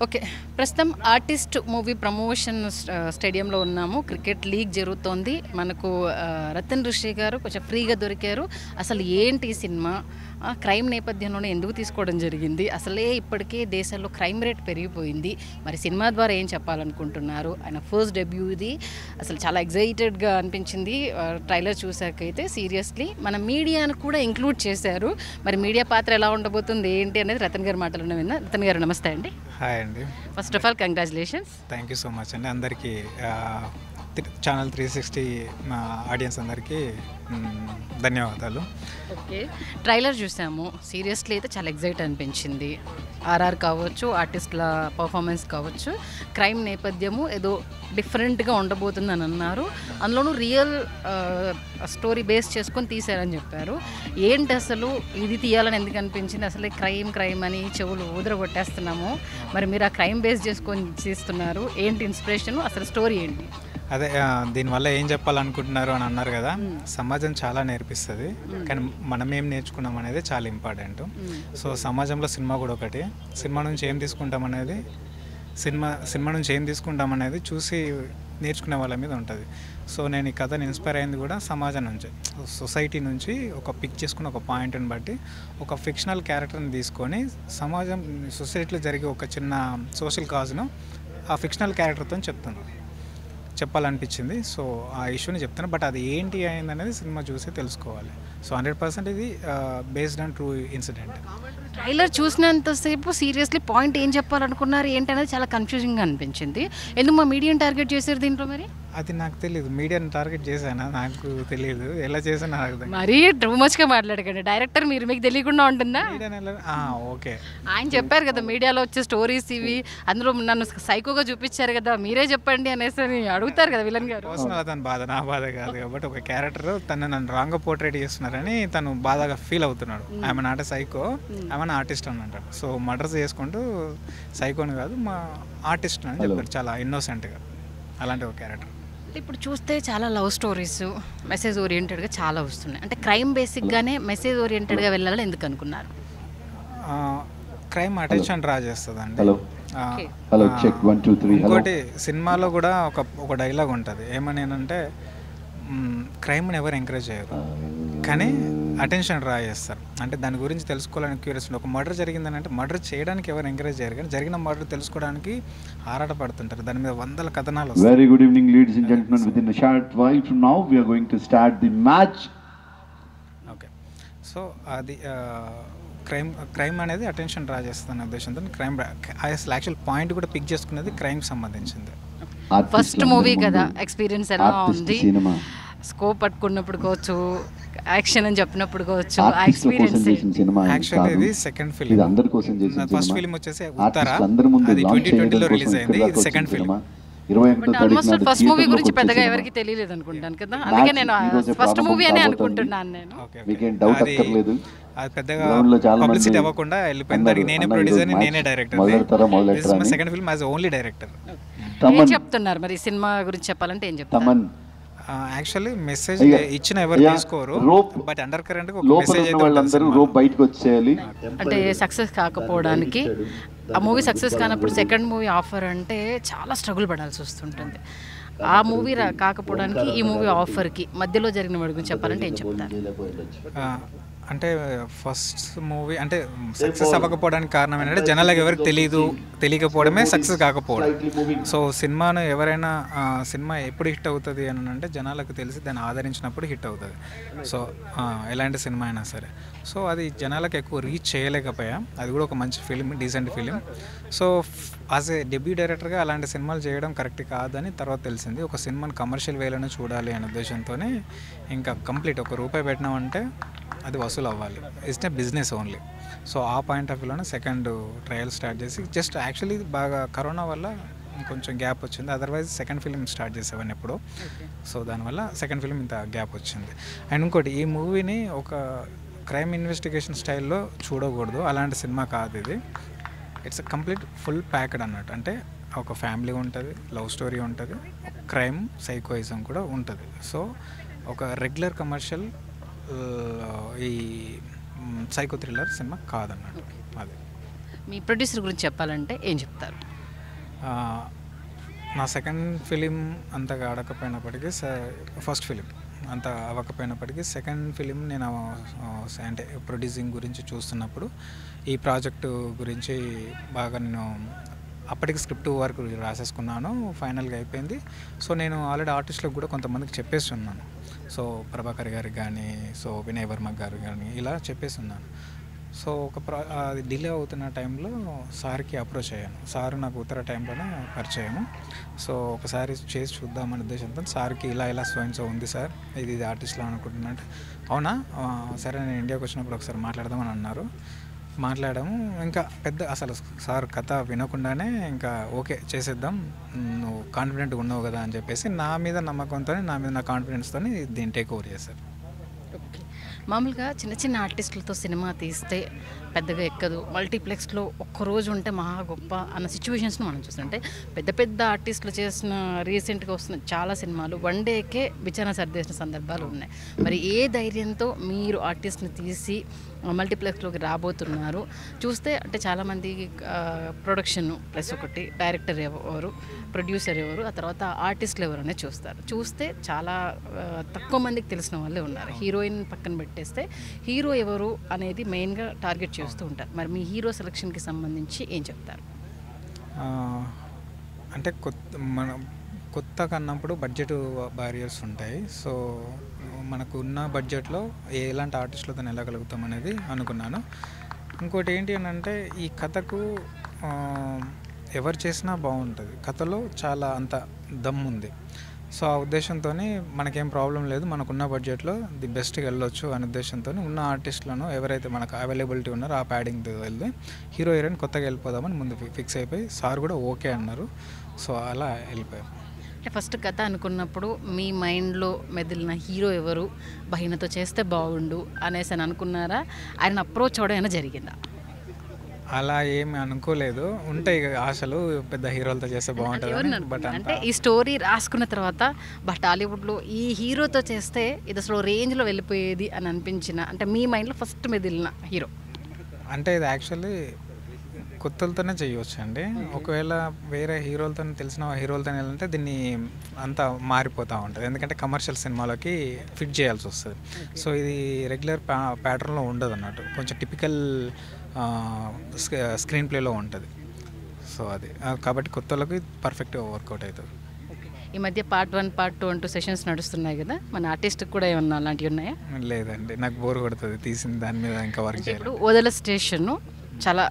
Okay. ప్రస్తుతం artist movie promotion స్టేడియంలో ఉన్నాము. క్రికెట్ లీగ్ జరుగుతోంది. మనకు రతన్ ఋషి గారు కొంచెం ఫ్రీగా దొరికారు. అసలు ఏంటి ఈ సినిమా? క్రైమ్ నేపథ్యంలోనే ఎందుకు తీసుకోవడం జరిగింది? అసలే ఇప్పటికే దేశంలో క్రైమ్ రేట్ పెరిగిపోయింది. మరి సినిమా ద్వారా ఏం చెప్పాలనుకుంటున్నారు? ఆయన ఫస్ట్ డెబ్యూ ఇది. అసలు చాలా ఎగ్జైటెడ్గా అనిపించింది ట్రైలర్ చూసాకైతే. సీరియస్లీ మన మీడియాను కూడా ఇంక్లూడ్ చేశారు. మరి మీడియా పాత్ర ఎలా ఉండబోతుంది ఏంటి అనేది రతన్ గారి మాటలోనే విన్నా. రతన్ గారు నమస్తే అండి. హాయ్ అండి. First of all congratulations. Thank you so much అండి. అందరికీ ఛానల్ 360 మా ఆడియన్స్ అందరికీ ధన్యవాదాలు. ఓకే, ట్రైలర్ చూసాము. సీరియస్లీ అయితే చాలా ఎగ్జైట్ అనిపించింది. ఆర్ఆర్ కావచ్చు, ఆర్టిస్టుల పర్ఫార్మెన్స్ కావచ్చు, క్రైమ్ నేపథ్యము ఏదో డిఫరెంట్గా ఉండబోతుందని అన్నారు. అందులోనూ రియల్ స్టోరీ బేస్ చేసుకొని తీశారని చెప్పారు. ఏంటి అసలు ఇది తీయాలని ఎందుకు అనిపించింది? అసలే క్రైమ్ అని చెవులు ఊదరగొట్టేస్తున్నాము. మరి మీరు ఆ క్రైమ్ బేస్ చేసుకొని తీస్తున్నారు. ఏంటి ఇన్స్పిరేషన్? అసలు స్టోరీ ఏంటి? అదే దీనివల్ల ఏం చెప్పాలనుకుంటున్నారు అని అన్నారు కదా. సమాజం చాలా నేర్పిస్తుంది, కానీ మనం ఏం నేర్చుకున్నాం అనేది చాలా ఇంపార్టెంట్. సో సమాజంలో సినిమా కూడా ఒకటి. సినిమా నుంచి ఏం తీసుకుంటాం అనేది చూసి నేర్చుకునే వాళ్ళ మీద ఉంటుంది. సో నేను ఈ కథను ఇన్స్పైర్ అయింది కూడా సమాజం నుంచి, సొసైటీ నుంచి ఒక పిక్ చేసుకుని ఒక పాయింట్ని బట్టి ఒక ఫిక్షనల్ క్యారెక్టర్ని తీసుకొని సమాజం సొసైటీలో జరిగే ఒక చిన్న సోషల్ కాజ్ను ఆ ఫిక్షనల్ క్యారెక్టర్తో చెప్పాలనిపించింది. సో ఆ ఇష్యూని చెప్తాను, బట్ అది ఏంటి అయింది అనేది సినిమా చూసి తెలుసుకోవాలి. సో 100% ఇది based on true incident. Trailer చూసినంతసేపు సీరియస్లీ పాయింట్ ఏం చెప్పాలనుకున్నారు ఏంటి అనేది చాలా కన్ఫ్యూజింగ్గా అనిపించింది. ఎందుకు మా మీడియం టార్గెట్ చేశారు దీంట్లో? మరి అది నాకు తెలియదు. మీడియాని టార్గెట్ చేశానా నాకు తెలియదు, ఎలా చేశాను నాకు. మరీ టూ మచ్గా మాట్లాడకండి. డైరెక్టర్ మీకు తెలియకుండా ఉంటుందా? ఓకే, ఆయన చెప్పారు కదా మీడియాలో వచ్చే స్టోరీస్ ఇవి, అందులో నన్ను సైకోగా చూపించారు కదా, మీరే చెప్పండి అనేసి అడుగుతారు కదా విలన్ గారు. పర్సనల్ అతను బాధ, నా బాధ కాదు కాబట్టి ఒక క్యారెక్టర్ నన్ను రాంగ్గా పోర్ట్రేట్ చేస్తున్నారని తను బాధగా ఫీల్ అవుతున్నాడు. ఆమె నాట సైకో, ఆమె ఆర్టిస్ట్ అని అంటాడు. సో మర్డర్స్ చేసుకుంటూ సైకోని కాదు మా ఆర్టిస్ట్ అని చెప్పారు, చాలా ఇన్నోసెంట్గా. అలాంటి ఒక క్యారెక్టర్. ఇప్పుడు చూస్తే చాలా లవ్ స్టోరీస్ మెసేజ్ ఓరియంటెడ్గా చాలా వస్తున్నాయి. అంటే క్రైమ్ బేసిక్గానే మెసేజ్ ఓరియంటెడ్గా వెళ్ళాలని ఎందుకు అనుకున్నారు? క్రైమ్ అటెన్షన్ డ్రా చేస్తుందండి. ఇంకోటి సినిమాలో కూడా ఒక డైలాగ్ ఉంటుంది, ఏమని అంటే క్రైమ్ని ఎవరు ఎంకరేజ్ చేయరు కానీ అటెన్షన్ డ్రా చేస్తారు. అంటే దాని గురించి తెలుసుకోవాలని క్యూరియస్. ఒక మర్డర్ జరిగిందని అంటే మర్డర్ చేయడానికి ఎవరు ఎంకరేజ్ చేయరు, కానీ జరిగిన మర్డర్ తెలుసుకోవడానికి ఆరాటపడుతుంటారు. దాని మీద వందల కథనాలు. Very good evening ladies and gentlemen. With in a short while from now we are going to start the match. Okay, so అది క్రైమ్ అనేది అటెన్షన్ డ్రా చేస్తుంది ఉద్దేశంతో క్రైమ్ అసలు యాక్చువల్ పాయింట్ కూడా పిక్ చేసుకునేది క్రైమ్ సంబంధించింది. ఫస్ట్ మూవీ కదా, experience ఎలా ఉంది? స్కోప్ పట్టుకున్నప్పుడు కావచ్చు, యాక్షన్ అని చెప్పినప్పుడు కావచ్చు, ఆ ఎక్స్పీరియన్స్. యాక్చువల్లీ ఇది సెకండ్ ఫిల్మ్. ఫస్ట్ ఫిల్మ్ వచ్చేసి ఉత్తర, అది 2020లో రిలీజ్ అయింది. ఇది second film. Almost first movie గురించి పెద్దగా ఎవరికి తెలియలేదు అనుకుంటాను కదా, అందుకే నేను ఫస్ట్ మూవీ అనే అనుకుంటున్నాను నేను. అది పెద్దగా పబ్లిసిటీ అవ్వకుండా వెళ్ళిపోయింది. దానికి నేనే ప్రొడ్యూసర్, నేనే director. Second film as only director. ఏం చెప్తున్నారు మరి సినిమా గురించి చెప్పాలంటే ఏం చెప్తారు? యాక్చువల్లీ మెసేజ్ ఇచ్చిన ఎవరు తీసుకోరు, బట్ అండర్ కరెంట్ ఒక మెసేజ్ అంటే సక్సెస్ కాకపోవడానికి, ఆ మూవీ సక్సెస్ కానప్పుడు సెకండ్ మూవీ ఆఫర్ అంటే చాలా స్ట్రగుల్ పడాల్సి వస్తుంటుంది. ఆ మూవీ కాకపోవడానికి ఈ మూవీ ఆఫర్కి మధ్యలో జరిగిన వాడి గురించి చెప్పాలంటే ఏం చెప్తారు? అంటే ఫస్ట్ మూవీ అంటే సక్సెస్ అవ్వకపోవడానికి కారణం ఏంటంటే జనాలకు ఎవరికి తెలియకపోవడమే సక్సెస్ కాకపోవడం. సో సినిమాను ఎవరైనా సినిమా ఎప్పుడు హిట్ అవుతుంది అని అంటే జనాలకు తెలిసి దాన్ని ఆదరించినప్పుడు హిట్ అవుతుంది. సో ఎలాంటి సినిమా అయినా సరే. సో అది జనాలకు ఎక్కువ రీచ్ చేయలేకపోయా. అది కూడా ఒక మంచి film, decent film. So as a debut డైరెక్టర్గా అలాంటి సినిమాలు చేయడం కరెక్ట్ కాదని తర్వాత తెలిసింది. ఒక సినిమాని కమర్షియల్ వేలోనే చూడాలి అనే ఉద్దేశంతోనే ఇంకా కంప్లీట్ ₹1 పెట్టినామంటే అది వసూలు అవ్వాలి. It's a business only. So ఆ పాయింట్ ఆఫ్ వ్యూలోనే సెకండ్ ట్రయల్ స్టార్ట్ చేసి జస్ట్ యాక్చువల్లీ బాగా కరోనా వల్ల కొంచెం గ్యాప్ వచ్చింది. అదర్వైజ్ సెకండ్ ఫిలిం స్టార్ట్ చేసేవాడిని ఎప్పుడు. సో దానివల్ల సెకండ్ ఫిలిం ఇంత గ్యాప్ వచ్చింది. అండ్ ఇంకోటి, ఈ మూవీని ఒక క్రైమ్ ఇన్వెస్టిగేషన్ స్టైల్లో చూడకూడదు, అలాంటి సినిమా కాదు ఇది. ఇట్స్ కంప్లీట్ ఫుల్ ప్యాక్డ్ అన్నట్టు. అంటే ఒక ఫ్యామిలీ ఉంటుంది, లవ్ స్టోరీ ఉంటుంది, క్రైమ్ సైకోయిజం కూడా ఉంటుంది. సో ఒక రెగ్యులర్ కమర్షియల్ ఈ సైకో థ్రిల్లర్ సినిమా కాదన్నట్టు. అది మీ ప్రొడ్యూసర్ గురించి చెప్పాలంటే ఏం చెప్తారు? నా సెకండ్ ఫిలిం అంతగా ఆడకపోయినప్పటికీ ఫస్ట్ ఫిలిం అంత అవ్వకపోయినప్పటికీ సెకండ్ ఫిలిం నేను అంటే ప్రొడ్యూసింగ్ గురించి చూస్తున్నప్పుడు ఈ ప్రాజెక్టు గురించి బాగా నేను అప్పటికి స్క్రిప్ట్ వర్క్ రాసేసుకున్నాను, ఫైనల్గా అయిపోయింది. సో నేను ఆల్రెడీ ఆర్టిస్టులకు కూడా కొంతమందికి చెప్పేసి ఉన్నాను. సో ప్రభాకర్ గారికి కానీ, సో వినయ్ వర్మ గారు కానీ ఇలా చెప్పేసి ఉన్నాను. సో అది డిలే అవుతున్న టైంలో సార్కి అప్రోచ్ అయ్యాను. సార్ నాకు ఉత్తర టైంలోనే పరిచయము. సో ఒకసారి చేసి చూద్దామనే ఉద్దేశంతో సార్కి ఇలా సో ఉంది సార్, ఇది ఆర్టిస్ట్లో అనుకుంటున్నట్టు. అవునా, సరే నేను ఇండియాకి వచ్చినప్పుడు ఒకసారి మాట్లాడదామని అన్నారు. మాట్లాడాము. ఇంకా పెద్ద అసలు సార్ కథ వినకుండానే ఇంకా ఓకే చేసేద్దాం, నువ్వు కాన్ఫిడెంట్గా ఉన్నావు కదా అని చెప్పేసి నా మీద నమ్మకంతో, నా మీద నా కాన్ఫిడెన్స్తో దీన్ని టేక్ ఓవర్ చేశారు. ఓకే. మామూలుగా చిన్న చిన్న ఆర్టిస్టులతో సినిమా తీస్తే పెద్దగా ఎక్కదు, మల్టీప్లెక్స్లో ఒక్కరోజు ఉంటే మహా గొప్ప అన్న సిచ్యువేషన్స్ని మనం చూస్తుంటే పెద్ద పెద్ద ఆర్టిస్టులు చేసిన రీసెంట్గా వస్తున్న చాలా సినిమాలు వన్ డేకే బిచానా సర్దేసిన సందర్భాలు ఉన్నాయి. మరి ఏ ధైర్యంతో మీరు ఆర్టిస్ట్ని తీసి మల్టీప్లెక్స్లోకి రాబోతున్నారు? చూస్తే అంటే చాలామంది ప్రొడక్షన్ ప్లస్ ఒకటి డైరెక్టర్ ఎవరు, ప్రొడ్యూసర్ ఎవరు, ఆ తర్వాత ఆర్టిస్టులు ఎవరు అనేది చూస్తే చాలా తక్కువ మందికి తెలిసిన వాళ్ళే ఉన్నారు. హీరోయిన్ పక్కన పెట్టేస్తే హీరో ఎవరు అనేది మెయిన్గా టార్గెట్ చేస్తూ ఉంటారు. మరి మీ హీరో సెలక్షన్కి సంబంధించి ఏం చెప్తారు? అంటే కొత్తగా అన్నప్పుడు బడ్జెట్ బ్యారియర్స్ ఉంటాయి. సో మనకు ఉన్న బడ్జెట్లో ఎలాంటి ఆర్టిస్టులతో వెళ్ళగలుగుతాం అనేది అనుకున్నాను. ఇంకోటి ఏంటి అని అంటే ఈ కథకు ఎవరు చేసినా బాగుంటుంది, కథలో చాలా అంత దమ్ ఉంది. సో ఆ ఉద్దేశంతో మనకేం ప్రాబ్లం లేదు, మనకున్న బడ్జెట్లో ది బెస్ట్గా వెళ్ళొచ్చు అనే ఉద్దేశంతో ఉన్న ఆర్టిస్టులను ఎవరైతే మనకు అవైలబిలిటీ ఉన్నారో ఆ ప్యాడింగ్తో వెళ్తే హీరో హీరోయిన్ కొత్తగా వెళ్ళిపోదామని ముందు ఫిక్స్ అయిపోయి సార్ కూడా ఓకే అన్నారు. సో అలా వెళ్ళిపోయాం. అంటే ఫస్ట్ కథ అనుకున్నప్పుడు మీ మైండ్లో మెదిలిన హీరో ఎవరు, బహినతో చేస్తే బాగుండు అనేసి అని అనుకున్నారా? ఆయన అప్రోచ్ అవడం అయినా జరిగిందా? అలా ఏమి అనుకోలేదు, ఉంటాయి ఆశలు పెద్ద హీరోలతో చేస్తే బాగుంటుంది. బట్ అంటే ఈ స్టోరీ రాసుకున్న తర్వాత టాలీవుడ్లో ఈ హీరోతో చేస్తే ఇది అసలు రేంజ్లో వెళ్ళిపోయేది అని అనిపించిన, అంటే మీ మైండ్లో ఫస్ట్ మెదిలిన హీరో అంటే ఇది యాక్చువల్లీ కొత్తలతోనే చేయవచ్చు అండి. ఒకవేళ వేరే హీరోలతో తెలిసిన హీరోలతో వెళ్ళాలంటే దీన్ని అంతా మారిపోతూ ఉంటుంది, ఎందుకంటే కమర్షియల్ సినిమాలోకి ఫిట్ చేయాల్సి వస్తుంది. సో ఇది రెగ్యులర్ ప్యాటర్న్లో ఉండదు అన్నట్టు, కొంచెం టిపికల్ స్క్రీన్ ప్లేలో ఉంటుంది. సో అది కాబట్టి కొత్తలకి పర్ఫెక్ట్గా వర్కౌట్ అవుతుంది. ఈ మధ్య పార్ట్ 1 పార్ట్ 2 అంటూ సెషన్స్ నడుస్తున్నాయి కదా, మన ఆర్టిస్ట్కి కూడా ఏమన్నా అలాంటివి ఉన్నాయా? లేదండి, నాకు బోర్ కొడుతుంది తీసిన దాని మీద ఇంకా వర్క్ చేయాలి. ఇప్పుడు ఓదెల స్టేషన్ చాలా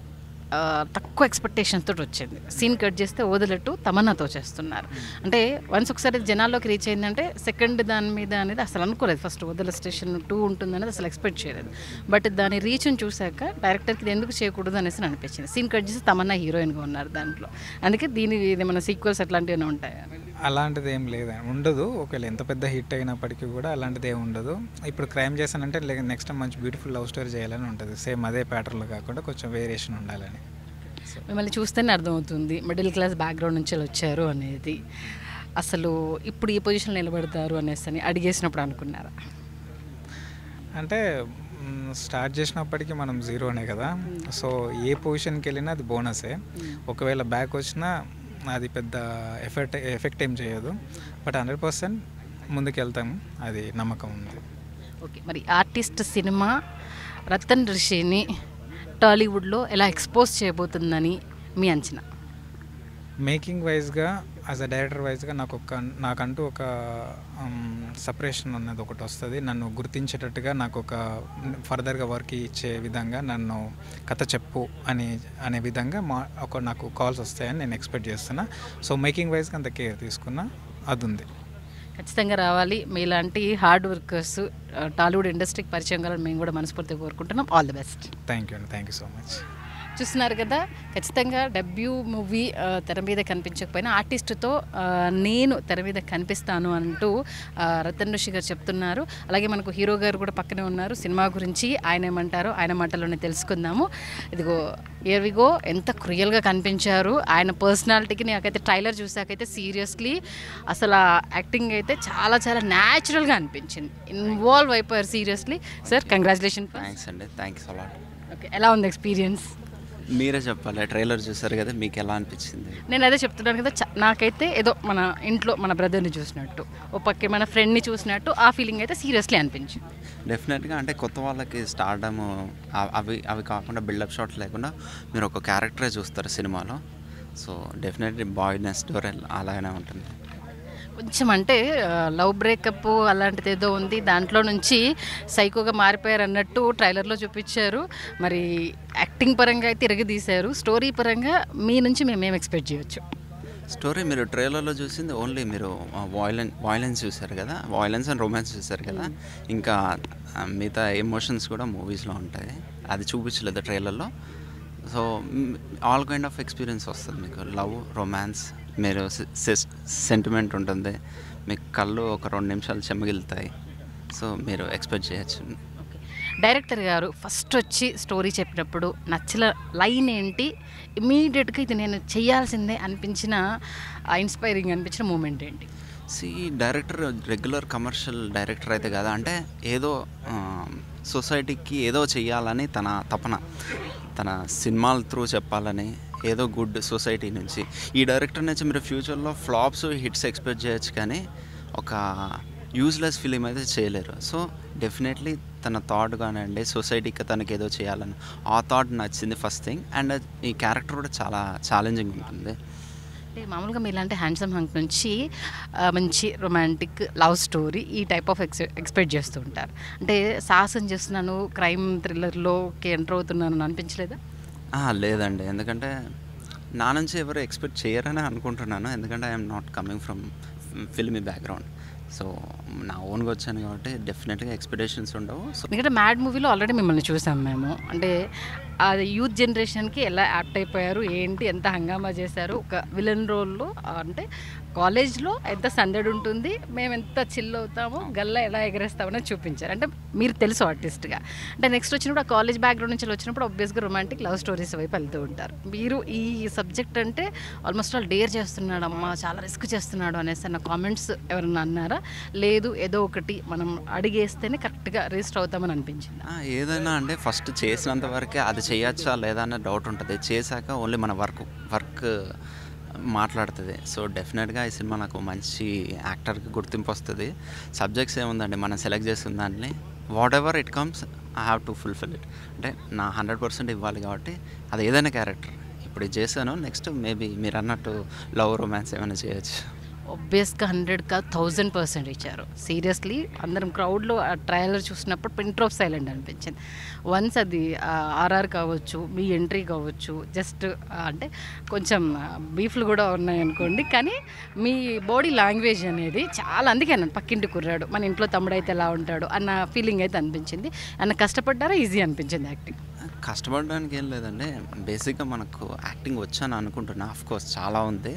తక్కువ ఎక్స్పెక్టేషన్స్ తోటి వచ్చింది. సీన్ కట్ చేస్తే ఓదలట్టు తమన్నాతో చేస్తున్నారు. అంటే వన్స్ ఒకసారి జనాల్లోకి రీచ్ అయిందంటే సెకండ్ దాని మీద అనేది అసలు అనుకోలేదు. ఫస్ట్ ఓదెల స్టేషన్ 2 ఉంటుందనేది అసలు ఎక్స్పెక్ట్ చేయలేదు. బట్ దాని రీచ్ని చూశాక డైరెక్టర్కి ఇది ఎందుకు చేయకూడదు అనేసి అనిపించింది. సీన్ కట్ చేస్తే తమన్నా హీరోయిన్గా ఉన్నారు దాంట్లో, అందుకే ఇది మన సీక్వెల్స్ అట్లాంటివి ఉంటాయి. అలాంటిది ఏం లేదు, ఉండదు. ఒకవేళ ఎంత పెద్ద హిట్ అయినప్పటికీ కూడా అలాంటిది ఏమి ఉండదు. ఇప్పుడు క్రైమ్ చేశానంటే నెక్స్ట్ టైం మంచి బ్యూటిఫుల్ లవ్ స్టోరీ చేయాలని ఉంటుంది. సేమ్ అదే ప్యాటర్న్లో కాకుండా కొంచెం వేరియేషన్ ఉండాలని. మిమ్మల్ని చూస్తేనే అర్థమవుతుంది మిడిల్ క్లాస్ బ్యాక్గ్రౌండ్ నుంచి వచ్చారు అనేది. అసలు ఇప్పుడు ఈ పొజిషన్లో నిలబడతారు అనేసి అడిగేసినప్పుడు అనుకున్నారా? అంటే స్టార్ట్ చేసినప్పటికీ మనం జీరోనే కదా. సో ఏ పొజిషన్కి వెళ్ళినా అది బోనసే. ఒకవేళ బ్యాక్ వచ్చినా అది పెద్ద ఎఫెక్ట్ ఏం చేయదు. బట్ 100% ముందుకు వెళ్తాము, అది నమ్మకం ఉంది. ఓకే, మరి ఆర్టిస్ట్ సినిమా రతన్ రిషిని టాలీవుడ్లో ఎలా ఎక్స్పోజ్ చేయబోతుందని మీ అంచనా? మేకింగ్ వైజ్గా యాజ్ అ డైరెక్టర్ వైజ్గా నాకంటూ ఒక సపరేషన్ అన్నది ఒకటి వస్తుంది. నన్ను గుర్తించేటట్టుగా నాకు ఒక ఫర్దర్గా వర్క్ ఇచ్చే విధంగా నన్ను కథ చెప్పు అనే విధంగా నాకు కాల్స్ వస్తాయని నేను ఎక్స్పెక్ట్ చేస్తున్నా. సో మేకింగ్ వైజ్గా అంత కేర్ తీసుకున్నా, అది ఉంది. ఖచ్చితంగా రావాలి. మీలాంటి హార్డ్ వర్కర్స్ టాలీవుడ్ ఇండస్ట్రీకి పరిచయం కావాలని మేము కూడా మనస్ఫూర్తిగా కోరుకుంటున్నాం. All the best. Thank you అండి, థ్యాంక్ యూ సో మచ్. చూస్తున్నారు కదా, ఖచ్చితంగా డెబ్యూ మూవీ తెర మీద కనిపించకపోయినా ఆర్టిస్టుతో నేను తెర మీద కనిపిస్తాను అంటూ రతన్ ఋషి గారు చెప్తున్నారు. అలాగే మనకు హీరో గారు కూడా పక్కనే ఉన్నారు. సినిమా గురించి ఆయన ఏమంటారో ఆయన మాటల్లోనే తెలుసుకుందాము. ఇదిగో హియర్ వి గో. ఎంత క్రియల్గా కనిపించారు ఆయన పర్సనాలిటీకి. నాకైతే ట్రైలర్ చూసాకైతే సీరియస్లీ అసలు యాక్టింగ్ అయితే చాలా చాలా న్యాచురల్గా అనిపించింది. ఇన్వాల్వ్ అయిపోయారు సీరియస్లీ. Sir congratulation. థ్యాంక్స్ అండి, థ్యాంక్స్ అలాట్. ఓకే, ఎలా ఉంది ఎక్స్పీరియన్స్? మీరే చెప్పాలి, ట్రైలర్ చూసారు కదా, మీకు ఎలా అనిపించింది? నేను అదే చెప్తున్నాను కదా, నాకైతే ఏదో మన ఇంట్లో మన బ్రదర్ని చూసినట్టు, ఓ పక్క మన ఫ్రెండ్ని చూసినట్టు ఆ ఫీలింగ్ అయితే సీరియస్లీ అనిపించింది. డెఫినెట్గా అంటే కొత్త వాళ్ళకి స్టార్డమ్ అవి కాకుండా బిల్డప్ షాట్స్ లేకుండా మీరు ఒక క్యారెక్టరే చూస్తారు సినిమాలో. సో డెఫినెట్లీ బాయ్నెస్ డోరెల్ అలానే ఉంటుంది. కొంచెం అంటే లవ్ బ్రేకప్ అలాంటిది ఏదో ఉంది, దాంట్లో నుంచి సైకోగా మారిపోయారు అన్నట్టు ట్రైలర్లో చూపించారు. మరి యాక్టింగ్ పరంగా అయితే తిరగదీశారు. స్టోరీ పరంగా మీ నుంచి మేమేం ఎక్స్పెక్ట్ చేయొచ్చు? స్టోరీ మీరు ట్రైలర్లో చూసింది ఓన్లీ మీరు వాయిలెన్స్ చూసారు కదా, వాయిలెన్స్ అండ్ రొమాన్స్ చూసారు కదా, ఇంకా మిగతా ఎమోషన్స్ కూడా మూవీస్లో ఉంటాయి, అది చూపించలేదు ట్రైలర్లో. So all kind of experience వస్తుంది మీకు, లవ్, రొమాన్స్, మీరు సెంటిమెంట్ ఉంటుంది, మీకు కళ్ళు ఒక 2 నిమిషాలు చెమ్మగిలుతాయి. సో మీరు ఎక్స్పెక్ట్ చేయొచ్చు. డైరెక్టర్ గారు ఫస్ట్ వచ్చి స్టోరీ చెప్పినప్పుడు నచ్చిన లైన్ ఏంటి, ఇమీడియట్గా ఇది నేను చేయాల్సిందే అనిపించిన ఇన్స్పైరింగ్ అనిపించిన మూమెంట్ ఏంటి? డైరెక్టర్ రెగ్యులర్ కమర్షియల్ డైరెక్టర్ అయితే కదా, అంటే ఏదో సొసైటీకి ఏదో చెయ్యాలని తన తపన, తన సినిమాల త్రూ చెప్పాలని, ఏదో గుడ్ సొసైటీ నుంచి. ఈ డైరెక్టర్ నుంచి మీరు ఫ్యూచర్లో ఫ్లాప్స్, హిట్స్ ఎక్స్పెక్ట్ చేయొచ్చు, కానీ ఒక యూజ్లెస్ ఫిలిం అయితే చేయలేరు. సో డెఫినెట్లీ తన థాట్ కానివ్వండి, సొసైటీకి తనకి ఏదో చేయాలని ఆ థాట్ నచ్చింది ఫస్ట్ థింగ్. అండ్ ఈ క్యారెక్టర్ కూడా చాలా ఛాలెంజింగ్ ఉంటుంది. అంటే మామూలుగా మీరు ఇలాంటి హ్యాండ్సమ్ హంక్ నుంచి మంచి రొమాంటిక్ లవ్ స్టోరీ ఈ టైప్ ఆఫ్ ఎక్స్పెక్ట్ చేస్తూ ఉంటారు. అంటే సాహసం చేస్తున్నాను, క్రైమ్ థ్రిల్లర్లోకి ఎంటర్ అవుతున్నాను అనిపించలేదా? లేదండి, ఎందుకంటే నా నుంచి ఎవరు ఎక్స్పెక్ట్ చేయరని అనుకుంటున్నాను. ఎందుకంటే I'm not coming from filmy background. So నా ఓన్గా వచ్చాను కాబట్టి డెఫినెట్గా ఎక్స్పెక్టేషన్స్ ఉండవు. సో ఎందుకంటే మ్యాడ్ మూవీలో ఆల్రెడీ మిమ్మల్ని చూసాం మేము. అంటే అది యూత్ జనరేషన్కి ఎలా యాప్ట్ అయిపోయారు, ఏంటి, ఎంత హంగామా చేశారు, ఒక విలన్ రోల్లో, అంటే కాలేజ్లో ఎంత సందడి ఉంటుంది, మేము ఎంత చిల్ అవుతామో, గల్లా ఎలా ఎగరేస్తామని చూపించారు. అంటే మీరు తెలుసు ఆర్టిస్ట్గా. అంటే నెక్స్ట్ వచ్చినప్పుడు ఆ కాలేజ్ బ్యాక్గ్రౌండ్ నుంచి వచ్చినప్పుడు ఆబ్వియస్గా రొమాంటిక్ లవ్ స్టోరీస్ వైపు వెళ్తూ ఉంటారు. మీరు ఈ సబ్జెక్ట్ అంటే ఆల్మోస్ట్ ఆల్ డేర్ చేస్తున్నాడు అమ్మా, చాలా రిస్క్ చేస్తున్నాడు అనేసి అన్న కామెంట్స్ ఎవరన్నా అన్నారా? లేదు ఏదో ఒకటి మనం అడిగేస్తేనే కరెక్ట్గా రిజిస్టర్ అవుతామని అనిపించింది? ఏదైనా అంటే ఫస్ట్ చేసినంత వరకే అది చేయొచ్చా లేదా అనే డౌట్ ఉంటుంది. చేశాక ఓన్లీ మన వర్క్ మాట్లాడుతుంది. సో డెఫినెట్గా ఈ సినిమా నాకు మంచి యాక్టర్కి గుర్తింపు వస్తుంది. సబ్జెక్ట్స్ ఏముందండి, మనం సెలెక్ట్ చేసిన దాన్ని what ever it comes I have to fulfil it. అంటే నా 100% ఇవ్వాలి కాబట్టి అది ఏదైనా క్యారెక్టర్ ఇప్పుడు ఇది చేశాను, నెక్స్ట్ మేబీ మీరు అన్నట్టు లవ్, రొమాన్స్ ఏమైనా చేయొచ్చు. ఆబ్వియస్గా 100 కాదు 1000% ఇచ్చారు. సీరియస్లీ అందరం క్రౌడ్లో ఆ ట్రైలర్ చూసినప్పుడు పిన్ డ్రాప్ సైలెంట్ అనిపించింది. వన్స్ అది ఆర్ఆర్ కావచ్చు, మీ ఎంట్రీ కావచ్చు, జస్ట్ అంటే కొంచెం బీఫ్లు కూడా ఉన్నాయనుకోండి, కానీ మీ బాడీ లాంగ్వేజ్ అనేది చాలా, అందుకే అన్నాను పక్కింటి కుర్రాడు, మన ఇంట్లో తమ్ముడైతే ఎలా ఉంటాడు అన్న ఫీలింగ్ అయితే అనిపించింది. అన్న కష్టపడ్డారా, ఈజీ అనిపించింది యాక్టింగ్? కష్టపడడానికి ఏం లేదండి, బేసిక్గా మనకు యాక్టింగ్ వచ్చాను అనుకుంటున్నా. ఆఫ్కోర్స్ చాలా ఉంది,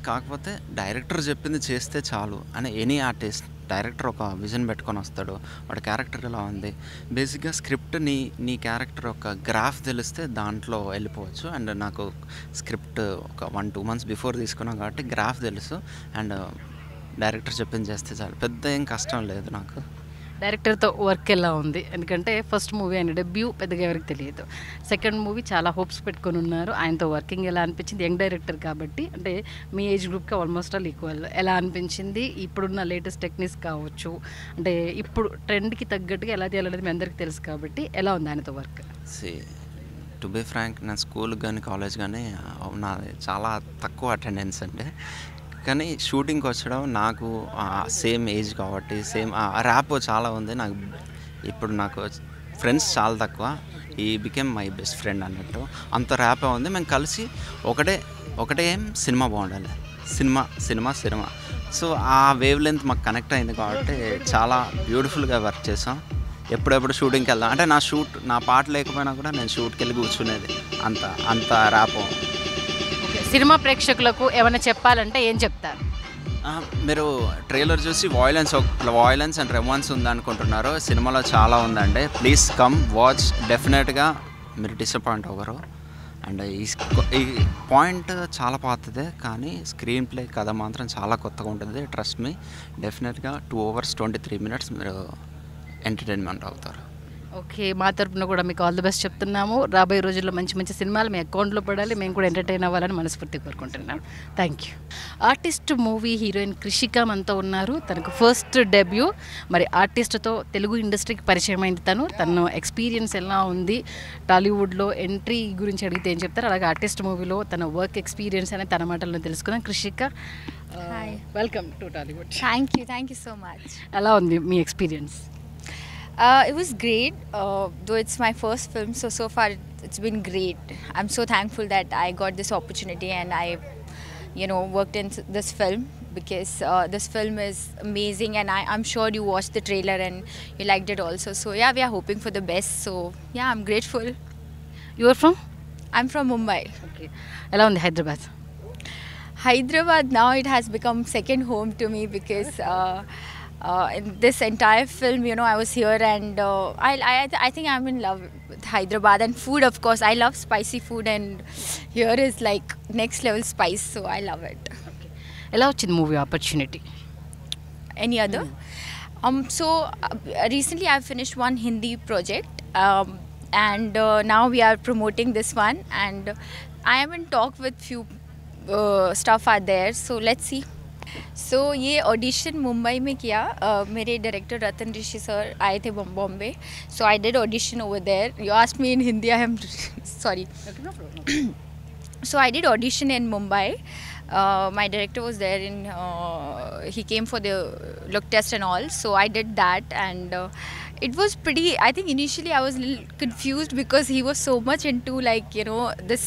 కాకపోతే డైరెక్టర్ చెప్పింది చేస్తే చాలు అని. ఎనీ ఆర్టిస్ట్ డైరెక్టర్ ఒక విజన్ పెట్టుకొని వస్తాడు, వాడి క్యారెక్టర్ ఎలా ఉంది, బేసిక్గా స్క్రిప్ట్ నీ క్యారెక్టర్ ఒక గ్రాఫ్ తెలిస్తే దాంట్లో వెళ్ళిపోవచ్చు. అండ్ నాకు స్క్రిప్ట్ ఒక 1-2 months బిఫోర్ తీసుకున్నాం కాబట్టి గ్రాఫ్ తెలుసు. అండ్ డైరెక్టర్ చెప్పింది చేస్తే చాలు, పెద్ద ఏం కష్టం లేదు నాకు. డైరెక్టర్తో వర్క్ ఎలా ఉంది? ఎందుకంటే ఫస్ట్ మూవీ ఆయన డెబ్యూ, పెద్దగా ఎవరికి తెలియదు. సెకండ్ మూవీ చాలా హోప్స్ పెట్టుకొని ఉన్నారు. ఆయనతో వర్కింగ్ ఎలా అనిపించింది? యంగ్ డైరెక్టర్ కాబట్టి, అంటే మీ ఏజ్ గ్రూప్కి ఆల్మోస్ట్ ఆల్ ఈక్వల్. ఎలా అనిపించింది? ఇప్పుడున్న లేటెస్ట్ టెక్నిక్స్ కావచ్చు, అంటే ఇప్పుడు ట్రెండ్కి తగ్గట్టుగా ఎలా చేయాలనేది మీ అందరికీ తెలుసు కాబట్టి, ఎలా ఉంది ఆయనతో వర్క్? టు బీ ఫ్రాంక్, నా స్కూల్ కానీ కాలేజ్ కానీ నాది చాలా తక్కువ అటెండెన్స్ అండి. కానీ షూటింగ్కి వచ్చడం నాకు సేమ్ ఏజ్ కాబట్టి సేమ్ ర్యాప్ చాలా ఉంది నాకు. ఇప్పుడు నాకు ఫ్రెండ్స్ చాలా తక్కువ, ఈ బికెమ్ మై బెస్ట్ ఫ్రెండ్ అన్నట్టు, అంత ర్యాపే ఉంది. మేము కలిసి ఒకటే సినిమా బాగుండాలి, సినిమా. సో ఆ వేవ్ లెంత్ మాకు కనెక్ట్ అయింది కాబట్టి చాలా బ్యూటిఫుల్గా వర్క్ చేసాం. ఎప్పుడెప్పుడు షూటింగ్కి వెళ్దాం అంటే నా పాట లేకపోయినా కూడా నేను షూట్కి వెళ్ళి కూర్చునేది, అంత ర్యాప్. సినిమా ప్రేక్షకులకు ఏమైనా చెప్పాలంటే ఏం చెప్తారు? మీరు ట్రైలర్ చూసి వాయిలెన్స్ అండ్ రొమాన్స్ ఉందనుకుంటున్నారు, సినిమాలో చాలా ఉందండి. ప్లీజ్ కమ్ వాచ్, డెఫినెట్గా మీరు డిసప్పాయింట్ అవ్వరు. అండ్ ఈ పాయింట్ చాలా పాతదే, కానీ స్క్రీన్ ప్లే కథ మాత్రం చాలా కొత్తగా ఉంటుంది. ట్రస్ట్ మీ, డెఫినెట్గా 2 hours 23 minutes మీరు ఎంటర్టైన్మెంట్ అవుతారు. ఓకే, మా తరపున కూడా మీకు ఆల్ ది బెస్ట్ చెప్తున్నాము. రాబోయే రోజుల్లో మంచి మంచి సినిమాలు మీ అకౌంట్లో పడాలి, మేము కూడా ఎంటర్టైన్ అవ్వాలని మనస్ఫూర్తిగా కోరుకుంటున్నాం. Thank you. Artist movie heroine Krishika మనతో ఉన్నారు. తనకు ఫస్ట్ డెబ్యూ. మరి ఆర్టిస్ట్తో తెలుగు ఇండస్ట్రీకి పరిచయం అయింది. తను ఎక్స్పీరియన్స్ ఎలా ఉంది, టాలీవుడ్లో ఎంట్రీ గురించి అడిగితే ఏం చెప్తారు, అలాగే ఆర్టిస్ట్ మూవీలో తన వర్క్ ఎక్స్పీరియన్స్ అనేది తన మాటల్లో తెలుసుకుందాం. Krishika, welcome to Tollywood. Thank you so much. ఎలా ఉంది మీ experience? It was great, though it's my first film, so far it's been great. I'm so thankful that I got this opportunity and I, worked in this film because this film is amazing and I'm sure you watched the trailer and you liked it also. So yeah, we are hoping for the best. So yeah, I'm grateful. You are from? I'm from Mumbai. Okay, ఎలా ఉంది Hyderabad? Hyderabad now it has become second home to me because in this entire film, I was here and I think I'm in love with Hyderabad and food. Of course, I love spicy food and here is like next level spice, so I love it. ఎలా వచ్చింది movie opportunity? Any other? So recently I finished one Hindi project and now we are promoting this one and I am in talk with few stuff are there, so let's see. So ये audition Mumbai में किया. मेरे director रतन ऋषि sir आए थे Bombay, so I did audition over there. You asked me in Hindi, I am sorry. So I did audition in Mumbai. My director was there in he came for the look test and all, so I did that and it was pretty. I think initially I was a little confused because he was so much into this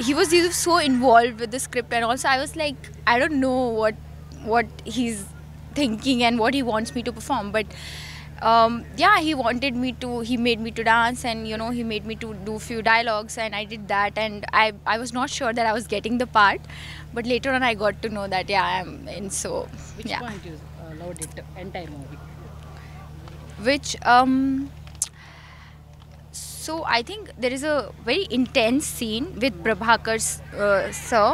he was so involved with the script and also I was like, I don't know what he's thinking and what he wants me to perform, but yeah, he made me to dance and he made me to do few dialogues and I did that and I was not sure that I was getting the part, but later on I got to know that yeah, I am in. So Which yeah. point you loved it entire movie? Which so I think there is a very intense scene with Prabhakar's sir.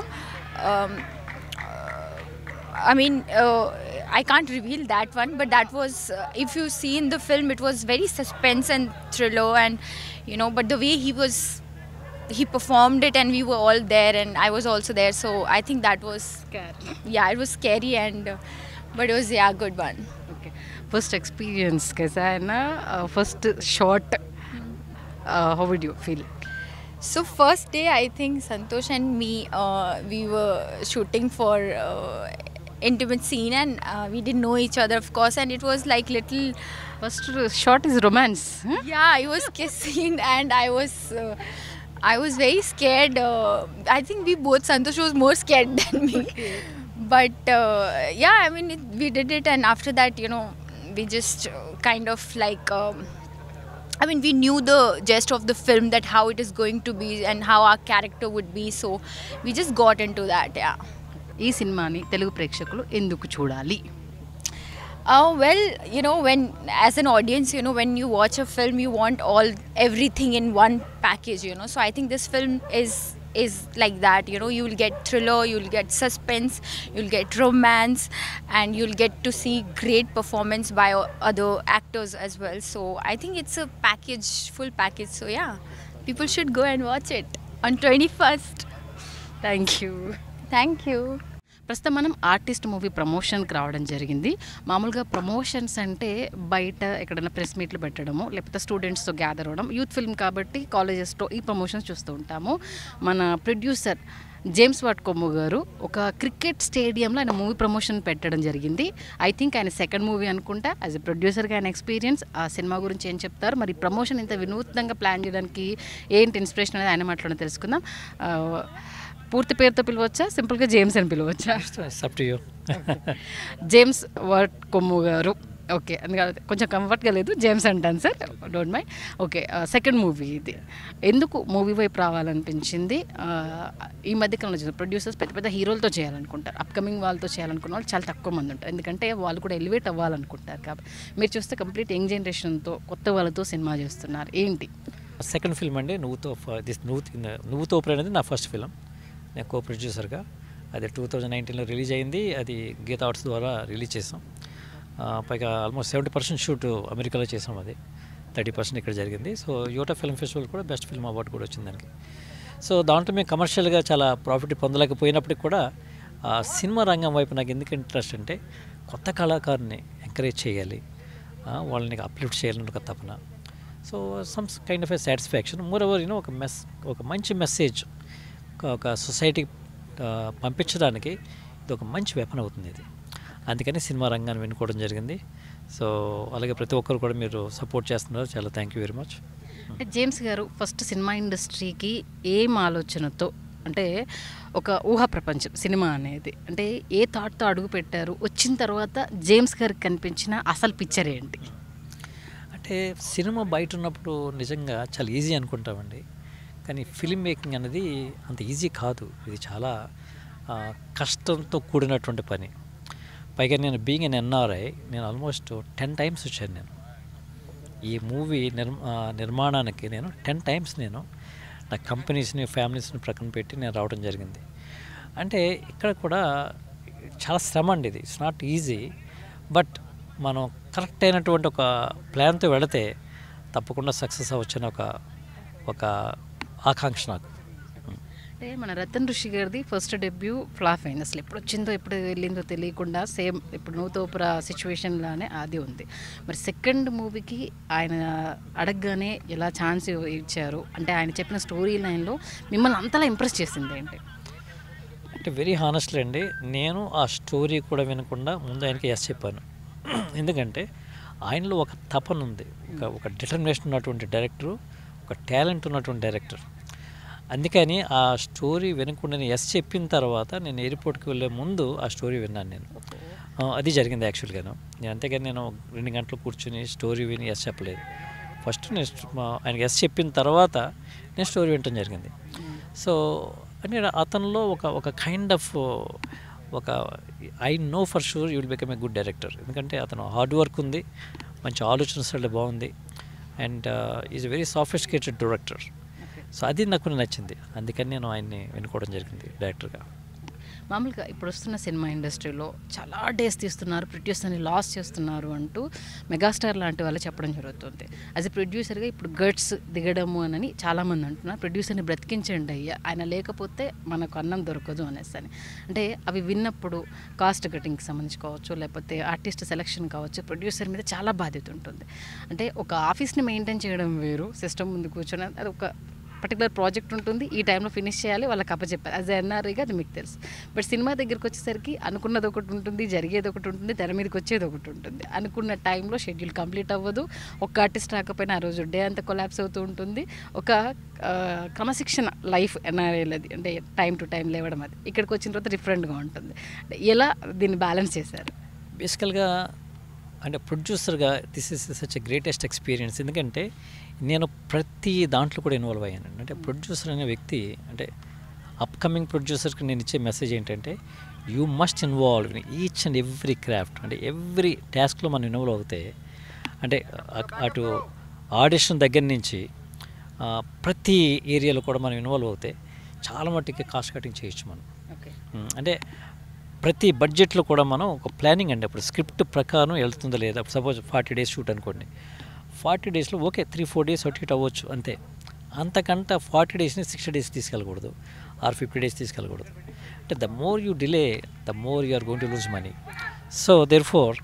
I mean, I can't reveal that one, but that was if you see in the film, it was very suspense and thriller, and but the way he performed it, and we were all there, and I was also there, so I think that was Scary. yeah, it was scary, and but it was good one. Okay, first experience कैसा है ना, first shot, how would you feel? So first day, I think Santosh and me, we were shooting for intimate scene and we didn't know each other, of course, and it was like little First shot is romance, huh? yeah, I was kissing and I was very scared. I think we both, Santosh was more scared than me. But yeah, I mean, we did it and after that, we just kind of like I mean, we knew the gist of the film, that how it is going to be and how our character would be, so we just got into that. Yeah. ఈ సినిమాని తెలుగు ప్రేక్షకులు ఎందుకు చూడాలి? Well, when as an audience, when you watch a film, you want everything in one package, so I think this film is like that. You will get thriller, you'll get suspense, you'll get romance, and you'll get to see great performance by other actors as well. So I think it's a package, full package. So yeah, people should go and watch it on 21st. Thank you. Thank you. ప్రస్తుతం మనం artist movie ప్రమోషన్కి రావడం జరిగింది. మామూలుగా promotions అంటే బయట ఎక్కడైనా press మీట్లు పెట్టడము, లేకపోతే స్టూడెంట్స్తో గ్యాదర్ అవ్వడం, యూత్ ఫిల్మ్ కాబట్టి కాలేజెస్లో ఈ ప్రమోషన్స్ చూస్తూ ఉంటాము. మన ప్రొడ్యూసర్ జేమ్స్ వాట్ కొమ్ము గారు ఒక క్రికెట్ స్టేడియంలో ఆయన మూవీ ప్రమోషన్ పెట్టడం జరిగింది. ఐ థింక్ ఆయన సెకండ్ మూవీ అనుకుంటా. యాజ్ ఎ ప్రొడ్యూసర్గా ఆయన ఎక్స్పీరియన్స్, ఆ సినిమా గురించి ఏం చెప్తారు, మరి ప్రమోషన్ ఇంత వినూత్నంగా ప్లాన్ చేయడానికి ఏంటి ఇన్స్పిరేషన్ అనేది ఆయన మాట్లాడడం తెలుసుకుందాం. పూర్తి పేరుతో పిలవచ్చా, సింపుల్గా జేమ్స్ అని పిలవచ్చా? జేమ్స్ వాట్ కొమ్ము గారు. ఓకే, అందుకని కొంచెం కంఫర్ట్గా లేదు, జేమ్స్ అంటాను sir, don't mind. Okay, second movie ఇది. ఎందుకు మూవీ వైపు రావాలనిపించింది? ఈ మధ్యకాలంలో చూసిన ప్రొడ్యూసర్స్ పెద్ద పెద్ద హీరోలతో చేయాలనుకుంటారు, అప్కమింగ్ వాళ్ళతో చేయాలనుకున్న వాళ్ళు చాలా తక్కువ మంది ఉంటారు, ఎందుకంటే వాళ్ళు కూడా ఎలివేట్ అవ్వాలనుకుంటారు. కాబట్టి మీరు చూస్తే కంప్లీట్ యంగ్ జనరేషన్తో, కొత్త వాళ్ళతో సినిమా చేస్తున్నారు. ఏంటి సెకండ్ ఫిల్మ్ అండి, నువ్వుతో ప్రేమ అనేది నా ఫస్ట్ ఫిలిం. నేను కో ప్రొడ్యూసర్గా, అది 2019లో రిలీజ్ అయింది. అది గీతా ఆర్ట్స్ ద్వారా రిలీజ్ చేసాం. పైగా ఆల్మోస్ట్ 70% షూట్ అమెరికాలో చేసాం. అది 30% ఇక్కడ జరిగింది. సో యోటా ఫిల్మ్ ఫెస్టివల్ కూడా బెస్ట్ ఫిల్మ్ అవార్డు కూడా వచ్చింది దానికి. సో దాంట్లో మేము కమర్షియల్గా చాలా ప్రాఫిట్ పొందలేకపోయినప్పటికి కూడా సినిమా రంగం వైపు నాకు ఎందుకు ఇంట్రెస్ట్ అంటే కొత్త కళాకారుని ఎంకరేజ్ చేయాలి, వాళ్ళని అప్లిఫ్ట్ చేయాలని ఒక తపన. So some kind of a satisfaction. Moreover ఒక మంచి మెసేజ్ ఒక సొసైటీకి పంపించడానికి ఇది ఒక మంచి వెపన్ అవుతుంది ఇది. అందుకని సినిమా రంగాన్ని వెనుకోవడం జరిగింది. సో అలాగే ప్రతి ఒక్కరు కూడా మీరు సపోర్ట్ చేస్తున్నారు, చాలా థ్యాంక్ యూ వెరీ మచ్. అంటే జేమ్స్ గారు ఫస్ట్ సినిమా ఇండస్ట్రీకి ఏం ఆలోచనతో, అంటే ఒక ఊహా ప్రపంచం సినిమా అనేది, అంటే ఏ థాట్తో అడుగు పెట్టారు, వచ్చిన తర్వాత జేమ్స్ గారికి కనిపించిన అసలు పిక్చర్ ఏంటి? అంటే సినిమా బయట ఉన్నప్పుడు నిజంగా చాలా ఈజీ అనుకుంటామండి, కానీ ఫిల్మ్ మేకింగ్ అనేది అంత ఈజీ కాదు. ఇది చాలా కష్టంతో కూడినటువంటి పని. పైగా నేను బీయింగ్ ఎన్ ఎన్ఆర్ఐ నేను ఆల్మోస్ట్ 10 times వచ్చాను. నేను ఈ మూవీ నిర్మాణానికి నేను 10 times నేను నా కంపెనీస్ని ఫ్యామిలీస్ని ప్రక్కన పెట్టి నేను రావడం జరిగింది. అంటే ఇక్కడ కూడా చాలా శ్రమ అండి ఇది. ఇట్స్ నాట్ ఈజీ, బట్ మనం కరెక్ట్ అయినటువంటి ఒక ప్లాన్తో వెళితే తప్పకుండా సక్సెస్ అవ్వచ్చని ఒక ఆకాంక్ష నాకు. అంటే మన రతన్ ఋషి గారిది ఫస్ట్ డెబ్యూ ఫ్లాప్ అయింది. అసలు ఎప్పుడు వచ్చిందో ఎప్పుడు వెళ్ళిందో తెలియకుండా సేమ్ ఇప్పుడు నూతోపుర సిచ్యువేషన్లానే అది ఉంది. మరి సెకండ్ మూవీకి ఆయన అడగగానే ఎలా ఛాన్స్ ఇచ్చారు, అంటే ఆయన చెప్పిన స్టోరీ లైన్లో మిమ్మల్ని అంతలా ఇంప్రెస్ చేసింది ఏంటి? అంటే వెరీ హానెస్ట్లీ అండి, నేను ఆ స్టోరీ కూడా వినకుండా ముందు ఆయనకి ఎస్ చెప్పాను. ఎందుకంటే ఆయనలో ఒక తపన ఉంది, ఒక డిటర్మినేషన్ ఉన్నటువంటి డైరెక్టరు, ఒక టాలెంట్ ఉన్నటువంటి డైరెక్టర్. అందుకని ఆ స్టోరీ వినకుండా నేను ఎస్ చెప్పిన తర్వాత నేను ఎయిర్పోర్ట్కి వెళ్ళే ముందు ఆ స్టోరీ విన్నాను నేను. అది జరిగింది యాక్చువల్గాను. నేను అంతేగాని నేను 2 గంటలు కూర్చుని స్టోరీ విని ఎస్ చెప్పలేదు. ఫస్ట్ నేను ఆయనకి ఎస్ చెప్పిన తర్వాత నేను స్టోరీ వినటం జరిగింది. సో అంటే అతనిలో ఒక kind of I know for sure you will become a good director. ఎందుకంటే అతను హార్డ్ వర్క్ ఉంది, మంచి ఆలోచన స్టైల్ బాగుంది, and is a very sophisticated director. So అది నాకు నచ్చింది, అందుకని నేను ఆయన్ని వెనుకోవడం జరిగింది డైరెక్టర్గా. మామూలుగా ఇప్పుడు వస్తున్న సినిమా ఇండస్ట్రీలో చాలా డేస్ తీస్తున్నారు, ప్రొడ్యూసర్ని లాస్ చేస్తున్నారు అంటూ మెగాస్టార్ లాంటి వాళ్ళు చెప్పడం జరుగుతుంది. యాజ్ ఎ ప్రొడ్యూసర్గా ఇప్పుడు గట్స్ దిగడము అని చాలామంది అంటున్నారు, ప్రొడ్యూసర్ని బ్రతికించండి అయ్యా, ఆయన లేకపోతే మనకు అన్నం దొరకదు అనేసి అని. అంటే అవి విన్నప్పుడు కాస్ట్ కటింగ్కి సంబంధించి కావచ్చు, లేకపోతే ఆర్టిస్ట్ సెలెక్షన్ కావచ్చు, ప్రొడ్యూసర్ మీద చాలా బాధ్యత ఉంటుంది. అంటే ఒక ఆఫీస్ని మెయింటైన్ చేయడం వేరు, సిస్టమ్ ముందు కూర్చొని అది ఒక పర్టికులర్ ప్రాజెక్ట్ ఉంటుంది, ఈ టైంలో ఫినిష్ చేయాలి, వాళ్ళకి అప్పచెప్పాలి. యాజ్ ఎన్ఆర్ఐగా అది మీకు తెలుసు. బట్ సినిమా దగ్గరికి వచ్చేసరికి అనుకున్నది ఒకటి ఉంటుంది, జరిగేది ఒకటి ఉంటుంది, తెర మీదకి వచ్చేది ఒకటి ఉంటుంది. అనుకున్న టైంలో షెడ్యూల్ కంప్లీట్ అవ్వదు, ఒక్క ఆర్టిస్ట్ రాకపోయినా ఆ రోజు డే అంతా కొలాప్స్ అవుతూ ఉంటుంది. ఒక క్రమశిక్షణ లైఫ్ ఎన్ఆర్ఐలది, అంటే టైం టు టైం లేవడం, అది ఇక్కడికి వచ్చిన తర్వాత డిఫరెంట్గా ఉంటుంది. ఎలా దీన్ని బ్యాలెన్స్ చేశారు? బేసికల్గా అంటే ప్రొడ్యూసర్గా this is such a greatest experience. ఎందుకంటే నేను ప్రతి దాంట్లో కూడా ఇన్వాల్వ్ అయ్యాను. అంటే ప్రొడ్యూసర్ అనే వ్యక్తి, అంటే అప్కమింగ్ ప్రొడ్యూసర్కి నేను ఇచ్చే మెసేజ్ ఏంటంటే you must involve in each and every craft. అంటే ఎవ్రీ టాస్క్లో మనం ఇన్వాల్వ్ అవుతే, అంటే అటు ఆడిషన్ దగ్గర నుంచి ప్రతి ఏరియాలో కూడా మనం ఇన్వాల్వ్ అవుతే చాలా మట్టుకి కాస్ట్ కటింగ్ చేయొచ్చు మనం. అంటే ప్రతి బడ్జెట్లో కూడా మనం ఒక ప్లానింగ్ అండి, అప్పుడు స్క్రిప్ట్ ప్రకారం వెళ్తుందో లేదా. సపోజ్ 40 days షూట్ అనుకోండి, 40 daysలో ఓకే 3-4 days అటు ఇటు అవ్వచ్చు అంతే. అంతకంటే 40 daysని 60 days తీసుకెళ్ళకూడదు, ఆర్ 50 days తీసుకెళ్ళకూడదు. అంటే the more you delay the more you are going to lose money. So therefore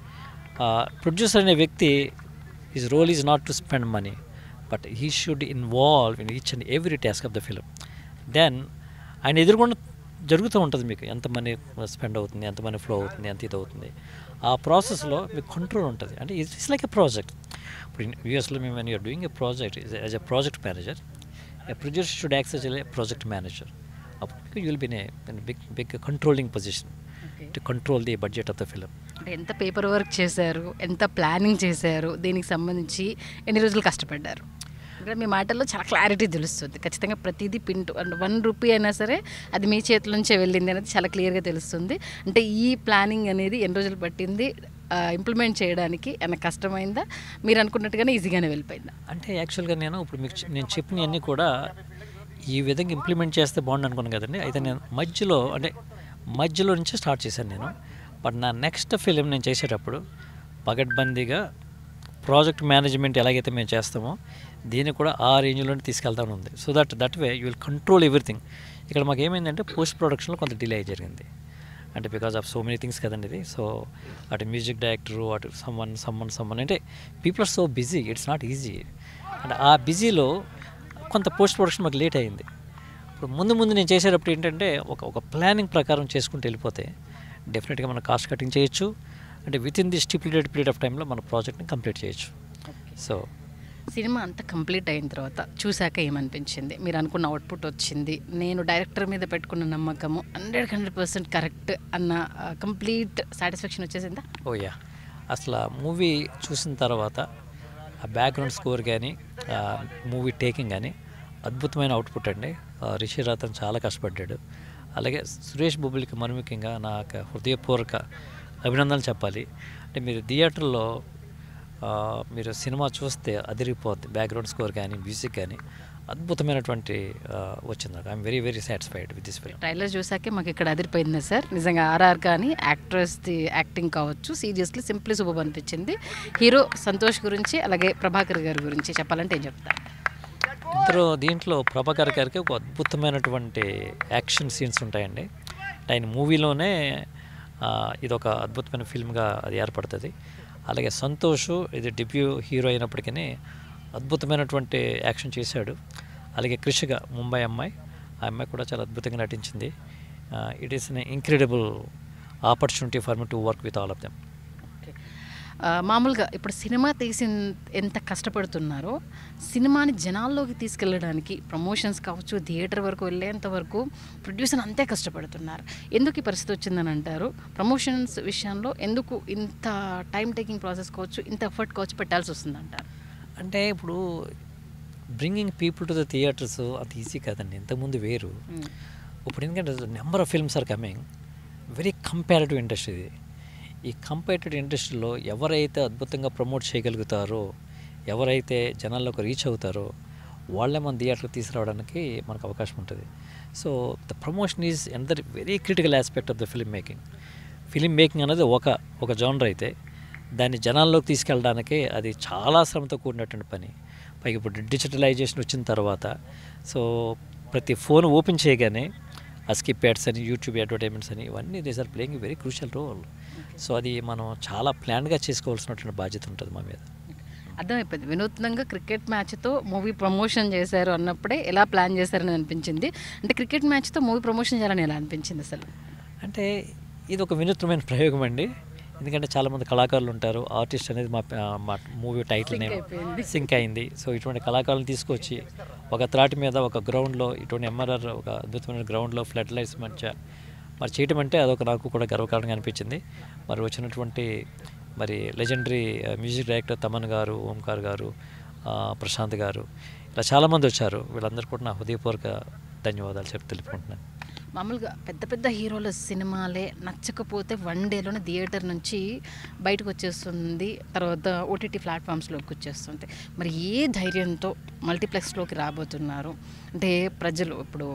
producer అనే వ్యక్తి his role is not to spend money, but he should involve in each and every task of the film. Then ఆయన ఎదురుకుండా జరుగుతూ ఉంటుంది, మీకు ఎంత money spend అవుతుంది, ఎంత మనీ ఫ్లో అవుతుంది, ఎంత ఇది అవుతుంది. ఆ ప్రాసెస్లో మీకు కంట్రోల్ ఉంటుంది. అంటే ఇట్స్ లైక్ ఎ ప్రాజెక్ట్. ఇప్పుడు యూఎస్లో మేము when you are doing a project as a project manager, a producer should act as a project manager. అప్పుడు you will be in big controlling position to control the budget of the film. అంటే ఎంత paper work చేశారు, ఎంత planning చేశారు, దీనికి సంబంధించి ఎన్ని రోజులు కష్టపడ్డారు? ఇక్కడ మీ మాటల్లో చాలా క్లారిటీ తెలుస్తుంది. ఖచ్చితంగా ప్రతిదీ పింటు అండ్ 1 రూపీ అయినా సరే అది మీ చేతుల నుంచే వెళ్ళింది అనేది చాలా క్లియర్గా తెలుస్తుంది. అంటే ఈ ప్లానింగ్ అనేది ఎన్ని రోజులు పట్టింది, ఇంప్లిమెంట్ చేయడానికి ఏమైనా కష్టమైందా, మీరు అనుకున్నట్టుగానే ఈజీగానే వెళ్ళిపోయిందా? అంటే యాక్చువల్గా నేను ఇప్పుడు మీకు నేను చెప్పినవన్నీ కూడా ఈ విధంగా ఇంప్లిమెంట్ చేస్తే బాగుండు అనుకున్నాను కదండి. అయితే నేను మధ్యలో నుంచి స్టార్ట్ చేశాను నేను. బట్ నా నెక్స్ట్ ఫిలిం నేను చేసేటప్పుడు పగడ్బందీగా ప్రాజెక్ట్ మేనేజ్మెంట్ ఎలాగైతే మేము చేస్తామో దీన్ని కూడా ఆ రేంజ్లోనే తీసుకెళ్తాను ఉంది. So that way you will control everything. ఇక్కడ మాకు ఏమైందంటే పోస్ట్ ప్రొడక్షన్లో కొంత డిలే జరిగింది, అంటే because of so many things కదండి ఇది. సో అటు మ్యూజిక్ డైరెక్టరు, అటు సమ్మన్ అంటే people are so busy, it's not easy. అంటే ఆ బిజీలో కొంత పోస్ట్ ప్రొడక్షన్ మాకు లేట్ అయింది. ఇప్పుడు ముందు నేను చేసేటప్పుడు ఏంటంటే ఒక ప్లానింగ్ ప్రకారం చేసుకుంటూ వెళ్ళిపోతే డెఫినెట్గా మనం కాస్ట్ కటింగ్ చేయొచ్చు, అంటే with in the stipulated period of టైంలో మన ప్రాజెక్ట్ని కంప్లీట్ చేయొచ్చు. సో సినిమా అంతా కంప్లీట్ అయిన తర్వాత చూశాక ఏమనిపించింది? మీరు అనుకున్న అవుట్పుట్ వచ్చింది, నేను డైరెక్టర్ మీద పెట్టుకున్న నమ్మకము 100% కరెక్ట్ అన్న కంప్లీట్ సాటిస్ఫాక్షన్ వచ్చేసిందా? ఓ యా, అసలు మూవీ చూసిన తర్వాత ఆ బ్యాక్గ్రౌండ్ స్కోర్ కానీ మూవీ టేకింగ్ కానీ అద్భుతమైన అవుట్పుట్ అండి. రిషి రాతన్ చాలా కష్టపడ్డాడు. అలాగే సురేష్ బొబ్బులికి మరి ముఖ్యంగా నాకు హృదయపూర్వక అభినందనలు చెప్పాలి. అంటే మీరు థియేటర్లో మీరు సినిమా చూస్తే అదిరిపోద్ది. బ్యాక్గ్రౌండ్ స్కోర్ కానీ మ్యూజిక్ కానీ అద్భుతమైనటువంటి వచ్చింది. I'm very very satisfied with this film. Trailer చూసాకే మాకు ఇక్కడ అదిరిపోయింది సార్. నిజంగా ఆర్ఆర్ కానీ యాక్ట్రెస్ది యాక్టింగ్ కావచ్చు, సీరియస్లీ సింప్లీ సూపర్ అనిపించింది. హీరో సంతోష్ గురించి అలాగే ప్రభాకర్ గారి గురించి చెప్పాలంటే ఏం చెప్తారు? దీంట్లో ప్రభాకర్ గారికి ఒక అద్భుతమైనటువంటి యాక్షన్ సీన్స్ ఉంటాయండి. ఆయన మూవీలోనే ఇదొక అద్భుతమైన ఫిల్మ్గా అది ఏర్పడుతుంది. అలాగే సంతోష్ ఇది డెబ్యూ హీరో అయినప్పటికీ అద్భుతమైనటువంటి యాక్షన్ చేశాడు. అలాగే క్రిష్గా ముంబై అమ్మాయి, ఆ అమ్మాయి కూడా చాలా అద్భుతంగా నటించింది. It is an incredible opportunity for me to work with all of them. మామూలుగా ఇప్పుడు సినిమా తీసి ఎంత కష్టపడుతున్నారో సినిమాని జనాల్లోకి తీసుకెళ్ళడానికి ప్రమోషన్స్ కావచ్చు, థియేటర్ వరకు వెళ్ళేంత వరకు ప్రొడ్యూసర్ అంతే కష్టపడుతున్నారు. ఎందుకు ఈ పరిస్థితి వచ్చిందని అంటారు? ప్రమోషన్స్ విషయంలో ఎందుకు ఇంత టైం టేకింగ్ ప్రాసెస్ కావచ్చు, ఇంత ఎఫర్ట్ కావచ్చు పెట్టాల్సి వస్తుందంటారు? అంటే ఇప్పుడు bringing people to the theatres అంత ఈజీ కాదండి, ఇంతకుముందు వేరు. ఇప్పుడు ఎందుకంటే number of films are coming, very comparative industry ఇది. ఈ కంపేటెడ్ ఇండస్ట్రీలో ఎవరైతే అద్భుతంగా ప్రమోట్ చేయగలుగుతారో, ఎవరైతే జనాల్లోకి రీచ్ అవుతారో వాళ్ళే మన థియేటర్కి తీసుకురావడానికి మనకు అవకాశం ఉంటుంది. So the promotion is another very critical aspect of the film making. Film making అనేది ఒక జానర్ అయితే దాన్ని జనాల్లోకి తీసుకెళ్ళడానికి అది చాలా శ్రమతో కూడినటువంటి పని. పైగా ఇప్పుడు డిజిటలైజేషన్ వచ్చిన తర్వాత సో ప్రతి ఫోన్ ఓపెన్ చేయగానే ఆ స్కిప్ యాడ్స్ అని, యూట్యూబ్ అడ్వర్టైజ్మెంట్స్ అని, ఇవన్నీ these are playing very crucial role. So అది మనం చాలా ప్లాన్గా చేసుకోవాల్సినటువంటి బాధ్యత ఉంటుంది మా మీద. అర్థమైపోయింది. వినూత్నంగా క్రికెట్ మ్యాచ్తో మూవీ ప్రమోషన్ చేశారు అన్నప్పుడే ఎలా ప్లాన్ చేశారని అనిపించింది. అంటే క్రికెట్ మ్యాచ్తో మూవీ ప్రమోషన్ చేయాలని ఎలా అనిపించింది అసలు? అంటే ఇది ఒక వినూత్నమైన ప్రయోగం అండి. ఎందుకంటే చాలామంది కళాకారులు ఉంటారు, ఆర్టిస్ట్ అనేది మా మూవీ టైటిల్ నేమ్ సింక్ అయింది. సో ఇటువంటి కళాకారులను తీసుకొచ్చి ఒక త్రాటి మీద ఒక గ్రౌండ్లో, ఇటువంటి ఎంఆర్ఆర్ ఒక అద్భుతమైన గ్రౌండ్లో ఫ్లడ్ లైట్స్ మధ్య మరి చేయటం అంటే అదొక నాకు కూడా గర్వకారణంగా అనిపించింది. మరి వచ్చినటువంటి మరి లెజెండరీ మ్యూజిక్ డైరెక్టర్ తమన్ గారు, ఓంకార్ గారు, ప్రశాంత్ గారు, ఇలా చాలామంది వచ్చారు. వీళ్ళందరూ కూడా నా హృదయపూర్వక ధన్యవాదాలు తెలుపుకుంటున్నాను. మామూలుగా పెద్ద పెద్ద హీరోల సినిమాలే నచ్చకపోతే 1 డేలోనే థియేటర్ నుంచి బయటకు వచ్చేస్తుంది, తర్వాత ఓటీటీ ప్లాట్ఫామ్స్లోకి వచ్చేస్తుంది. మరి ఏ ధైర్యంతో మల్టీప్లెక్స్లోకి రాబోతున్నారు? అంటే ప్రజలు ఇప్పుడు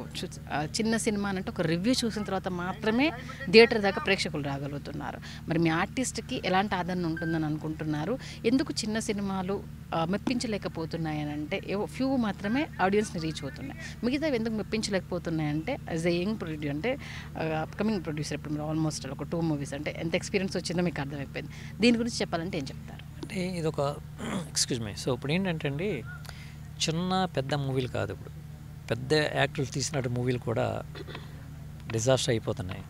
చిన్న సినిమా అంటే ఒక రివ్యూ చూసిన తర్వాత మాత్రమే థియేటర్ దాకా ప్రేక్షకులు రాగలుగుతున్నారు. మరి మీ ఆర్టిస్ట్కి ఎలాంటి ఆదరణ ఉంటుందని అనుకుంటున్నారు? ఎందుకు చిన్న సినిమాలు మెప్పించలేకపోతున్నాయని అంటే ఫ్యూ మాత్రమే ఆడియన్స్ని రీచ్ అవుతున్నాయి, మిగతా ఎందుకు మెప్పించలేకపోతున్నాయంటే యాజ్ ఎ యంగ్ ప్రొడ్యూసర్, అంటే అప్కమింగ్ ప్రొడ్యూసర్, ఇప్పుడు మీరు ఆల్మోస్ట్ ఒక 2 మూవీస్ అంటే ఎంత ఎక్స్పీరియన్స్ వచ్చిందో మీకు అర్థమైపోయింది. దీని గురించి చెప్పాలంటే ఏం చెప్తారు? అంటే ఇదొక ఎక్స్క్యూజ్ మీ. సో ఇప్పుడు ఏంటంటే అండి, చిన్న పెద్ద మూవీలు కాదు, ఇప్పుడు పెద్ద యాక్టర్లు తీసినట్టు మూవీలు కూడా డిజాస్టర్ అయిపోతున్నాయి,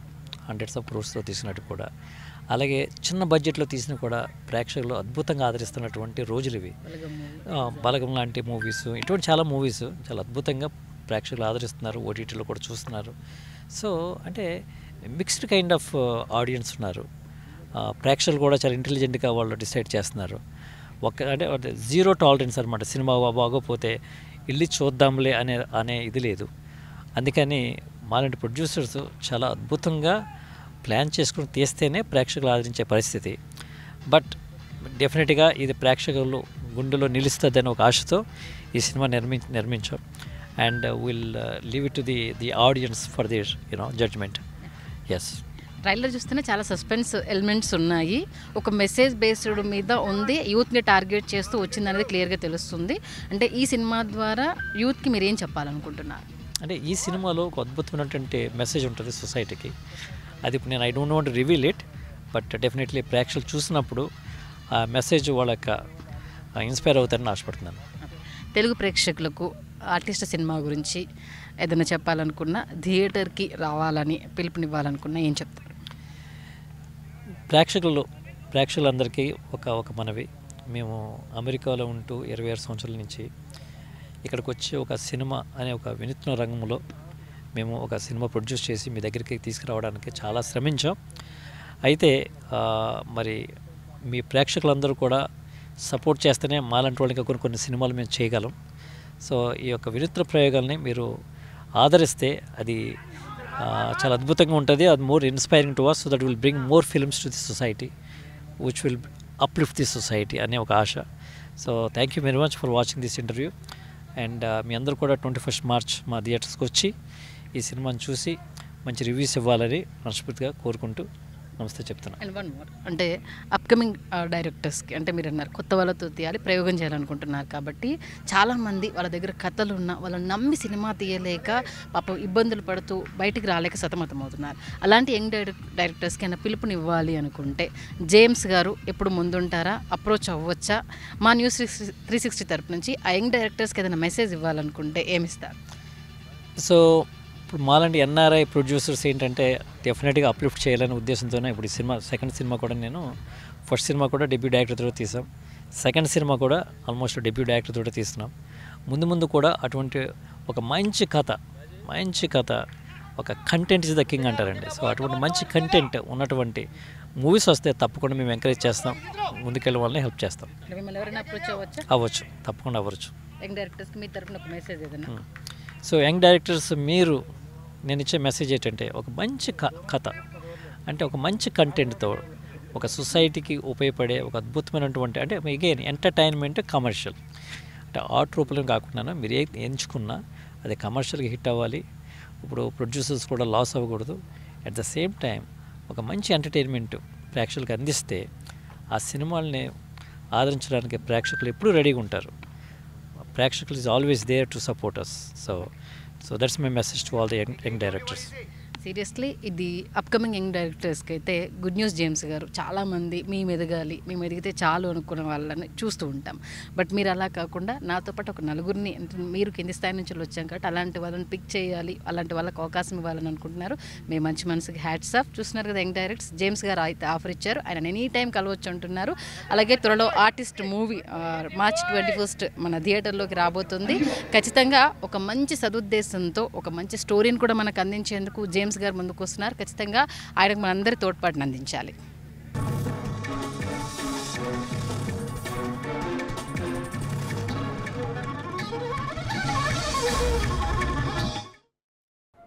హండ్రెడ్స్ ఆఫ్ క్రోర్స్తో తీసినట్టు కూడా. అలాగే చిన్న బడ్జెట్లో తీసిన కూడా ప్రేక్షకులు అద్భుతంగా ఆదరిస్తున్నటువంటి రోజులు ఇవి. బలగం లాంటి మూవీస్, ఇటువంటి చాలా మూవీస్ చాలా అద్భుతంగా ప్రేక్షకులు ఆదరిస్తున్నారు, ఓటీటీలో కూడా చూస్తున్నారు. సో అంటే మిక్స్డ్ కైండ్ ఆఫ్ ఆడియన్స్ ఉన్నారు. ప్రేక్షకులు కూడా చాలా ఇంటెలిజెంట్గా వాళ్ళు డిసైడ్ చేస్తున్నారు. అంటే జీరో టాలరెన్స్ అనమాట. సినిమా బాగోపోతే వెళ్ళి చూద్దాంలే అనే ఇది లేదు. అందుకని మాలాంటి ప్రొడ్యూసర్స్ చాలా అద్భుతంగా ప్లాన్ చేసుకుని తీస్తేనే ప్రేక్షకులు ఆదరించే పరిస్థితి. బట్ డెఫినెట్గా ఇది ప్రేక్షకులు గుండెలో నిలుస్తుందని ఒక ఆశతో ఈ సినిమా నిర్మించాం. And will leave it to the audience for their judgement. Yes. Trailer చూస్తేనే చాలా సస్పెన్స్ ఎలిమెంట్స్ ఉన్నాయి. ఒక మెసేజ్ బేస్డ్ మీద ఉంది, యూత్ని టార్గెట్ చేస్తూ వచ్చిందనేది క్లియర్గా తెలుస్తుంది. అంటే ఈ సినిమా ద్వారా యూత్కి మీరు ఏం చెప్పాలనుకుంటున్నారు? అంటే ఈ సినిమాలో ఒక అద్భుతమైనటువంటి మెసేజ్ ఉంటుంది సొసైటీకి. అది ఇప్పుడు నేను I don't want reveal it, but definitely ప్రేక్షకులు చూసినప్పుడు ఆ మెసేజ్ వాళ్ళకి ఇన్స్పైర్ అవుతారని ఆశపడుతున్నాను. తెలుగు ప్రేక్షకులకు ఆర్టిస్ట్ సినిమా గురించి ఏదైనా చెప్పాలనుకున్నా, థియేటర్కి రావాలని పిలుపునివ్వాలనుకున్నా ఏం చెప్తారు? ప్రేక్షకులందరికీ ఒక మనవి. మేము అమెరికాలో ఉంటూ 26 సంవత్సరాల నుంచి ఇక్కడికి వచ్చి ఒక సినిమా అనే ఒక వినూత్న రంగంలో మేము ఒక సినిమా ప్రొడ్యూస్ చేసి మీ దగ్గరికి తీసుకురావడానికి చాలా శ్రమించాం. అయితే మరి మీ ప్రేక్షకులందరూ కూడా సపోర్ట్ చేస్తేనే మాలాంటి వాళ్ళకి కొన్ని సినిమాలు మేము చేయగలం. సో ఈ యొక్క వినూత్న ప్రయోగాల్ని మీరు ఆదరిస్తే అది చాలా అద్భుతంగా ఉంటుంది. అది more inspiring to us, so that will bring more films to the society which will uplift the society అనే ఒక ఆశ. So thank you very much for watching this interview. And మీ అందరూ కూడా 21 మార్చ్ మా థియేటర్స్కి వచ్చి ఈ సినిమాని చూసి మంచి రివ్యూస్ ఇవ్వాలని మనస్ఫూర్తిగా కోరుకుంటూ నమస్తే చెప్తున్నాను. అండ్ వన్ మోర్, అంటే అప్కమింగ్ డైరెక్టర్స్కి, అంటే మీరు అన్నారు కొత్త వాళ్ళతో తీయాలి, ప్రయోగం చేయాలనుకుంటున్నారు కాబట్టి చాలామంది వాళ్ళ దగ్గర కథలు ఉన్న వాళ్ళని నమ్మి సినిమా తీయలేక పాపం ఇబ్బందులు పడుతూ బయటికి రాలేక సతమతం అవుతున్నారు. అలాంటి యంగ్ డైరెక్టర్స్కి అయినా పిలుపునివ్వాలి అనుకుంటే జేమ్స్ గారు ఎప్పుడు ముందుంటారా? అప్రోచ్ అవ్వచ్చా? మా న్యూస్ 360 తరపు నుంచి ఆ యంగ్ డైరెక్టర్స్కి ఏదైనా మెసేజ్ ఇవ్వాలనుకుంటే ఏమిస్తారు? సో ఇప్పుడు మాలాంటి ఎన్ఆర్ఐ ప్రొడ్యూసర్స్ ఏంటంటే డెఫినెట్గా అప్లిఫ్ట్ చేయాలనే ఉద్దేశంతోనే ఇప్పుడు ఈ సినిమా సెకండ్ సినిమా కూడా నేను ఫస్ట్ సినిమా కూడా డెబ్యూ డైరెక్టర్తో తీసాం, సెకండ్ సినిమా కూడా ఆల్మోస్ట్ డెబ్యూ డైరెక్టర్తో తీస్తున్నాం. ముందు కూడా అటువంటి ఒక మంచి కథ ఒక కంటెంట్ ఇస్ ద కింగ్ అంటారండి. సో అటువంటి మంచి కంటెంట్ ఉన్నటువంటి మూవీస్ వస్తే తప్పకుండా మేము ఎంకరేజ్ చేస్తాం, ముందుకెళ్ళే వాళ్ళని హెల్ప్ చేస్తాం. మిమ్మల్ని ఎవరైనా అప్రోచ్ అవ్వచ్చు, తప్పకుండా అవ్వచ్చు. యంగ్ డైరెక్టర్స్కి మీ తరపున ఒక మెసేజ్ ఏదైనా? సో యంగ్ డైరెక్టర్స్ మీరు నేను ఇచ్చే మెసేజ్ ఏంటంటే ఒక మంచి కథ అంటే ఒక మంచి కంటెంట్తో ఒక సొసైటీకి ఉపయోగపడే ఒక అద్భుతమైనటువంటి, అంటే అగైన్ ఎంటర్టైన్మెంట్ కమర్షియల్, అంటే ఆర్ట్ రూపంలో కాకుండా మీరు ఎంచుకున్నా అది కమర్షియల్గా హిట్ అవ్వాలి. ఇప్పుడు ప్రొడ్యూసర్స్ కూడా లాస్ అవ్వకూడదు. అట్ ద సేమ్ టైం ఒక మంచి ఎంటర్టైన్మెంట్ ప్రేక్షకులకు అందిస్తే ఆ సినిమాల్ని ఆదరించడానికి ప్రేక్షకులు ఎప్పుడూ రెడీగా ఉంటారు. ప్రేక్షకులు is always there to support us. So that's my message to all the young directors. Seriously ఇది అప్కమింగ్ యంగ్ డైరెక్టర్స్కి అయితే గుడ్ న్యూస్. జేమ్స్ గారు, చాలామంది మేము ఎదిగితే చాలు అనుకున్న వాళ్ళని చూస్తూ ఉంటాం. బట్ మీరు అలా కాకుండా నాతో పాటు ఒక నలుగురిని, మీరు కింది స్థాయి నుంచి వచ్చాం కాబట్టి అలాంటి వాళ్ళని పిక్ చేయాలి, అలాంటి వాళ్ళకి అవకాశం ఇవ్వాలని అనుకుంటున్నారు. మీ మంచి మనసుకి హ్యాట్స్ ఆఫ్. చూస్తున్నారు కదా యంగ్ డైరెక్టర్స్, జేమ్స్ గారు అయితే ఆఫర్ ఇచ్చారు, ఆయన ఎనీ టైం కలవచ్చు అంటున్నారు. అలాగే త్వరలో ఆర్టిస్ట్ మూవీ మార్చ్ 21 మన థియేటర్లోకి రాబోతుంది. ఖచ్చితంగా ఒక మంచి సదుద్దేశంతో ఒక మంచి స్టోరీని కూడా మనకు అందించేందుకు జేమ్స్ గారు ముందుకు వస్తున్నారు. ఖచ్చితంగా ఆయనకు మనందరి తోడ్పాటును అందించాలి.